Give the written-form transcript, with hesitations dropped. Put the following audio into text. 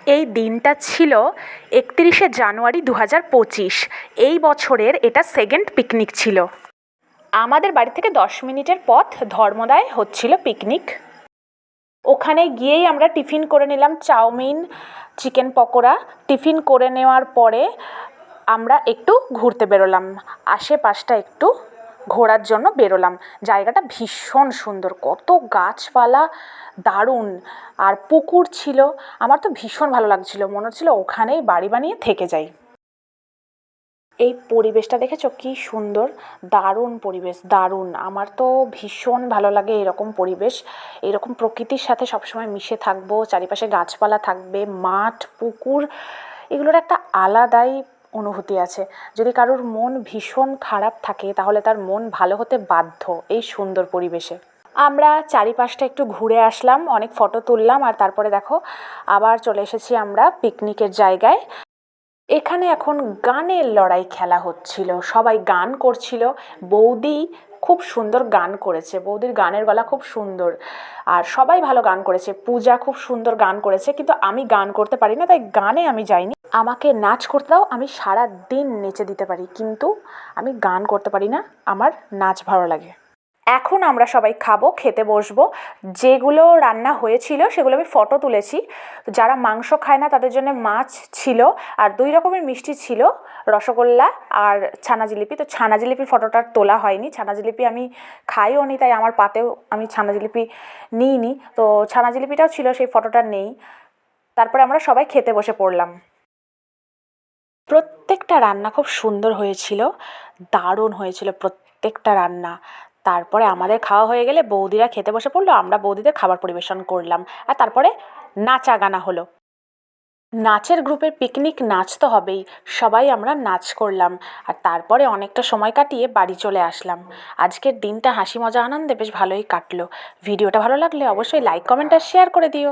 এই দিনটা ছিল ৩১শে জানুয়ারি ২০২৫। এই বছরের এটা সেকেন্ড পিকনিক ছিল। আমাদের বাড়ি থেকে ১০ মিনিটের পথ ধর্মদায় হচ্ছিল পিকনিক। ওখানে গিয়েই আমরা টিফিন করে নিলাম, চাউমিন, চিকেন পকোড়া। টিফিন করে নেওয়ার পরে আমরা একটু ঘুরতে বেরোলাম, আশেপাশটা একটু ঘোরার জন্য বেরোলাম। জায়গাটা ভীষণ সুন্দর, কত গাছপালা, দারুণ। আর পুকুর ছিল, আমার তো ভীষণ ভালো লাগছিল, মনে হচ্ছিল ওখানেই বাড়ি বানিয়ে থেকে যাই। এই পরিবেশটা দেখেছো কী সুন্দর, দারুণ পরিবেশ, দারুণ। আমার তো ভীষণ ভালো লাগে এরকম পরিবেশ, এরকম প্রকৃতির সাথে সবসময় মিশে থাকবো, চারিপাশে গাছপালা থাকবে, মাঠ, পুকুর, এগুলোর একটা আলাদাই অনুভূতি আছে। যদি কারোর মন ভীষণ খারাপ থাকে তাহলে তার মন ভালো হতে বাধ্য এই সুন্দর পরিবেশে। আমরা চারিপাশটা একটু ঘুরে আসলাম, অনেক ফটো তুললাম, আর তারপরে দেখো আবার চলে এসেছি আমরা পিকনিকের জায়গায়। এখানে এখন গানের লড়াই খেলা হচ্ছিল, সবাই গান করছিল। বৌদি খুব সুন্দর গান করেছে, বৌদির গানের গলা খুব সুন্দর, আর সবাই ভালো গান করেছে। পূজা খুব সুন্দর গান করেছে, কিন্তু আমি গান করতে পারি না, তাই গানে আমি যাইনি। আমাকে নাচ করতে দাও, আমি সারা দিন নেচে দিতে পারি, কিন্তু আমি গান করতে পারি না, আমার নাচ ভালো লাগে। এখন আমরা সবাই খাবো, খেতে বসবো। যেগুলো রান্না হয়েছিল সেগুলো আমি ফটো তুলেছি। যারা মাংস খায় না তাদের জন্য মাছ ছিল, আর 2 রকমের মিষ্টি ছিল, রসগোল্লা আর ছানা জিলিপি। তো ছানা জিলিপির ফটোটা তোলা হয়নি, ছানা জিলিপি আমি খাইও নি, তাই আমার পাতেও আমি ছানা জিলিপি নিইনি। তো ছানা জিলিপিটাও ছিল, সেই ফটোটা নেই। তারপরে আমরা সবাই খেতে বসে পড়লাম। প্রত্যেকটা রান্না খুব সুন্দর হয়েছিল, দারুণ হয়েছিল প্রত্যেকটা রান্না। তারপরে আমাদের খাওয়া হয়ে গেলে বৌদিরা খেতে বসে পড়লো, আমরা বৌদিদের খাবার পরিবেশন করলাম, আর তারপরে নাচা গানা হলো। নাচের গ্রুপের পিকনিক, নাচ তো হবেই, সবাই আমরা নাচ করলাম, আর তারপরে অনেকটা সময় কাটিয়ে বাড়ি চলে আসলাম। আজকের দিনটা হাসি মজা আনন্দে বেশ ভালোই কাটলো। ভিডিওটা ভালো লাগলে অবশ্যই লাইক, কমেন্ট আর শেয়ার করে দিও।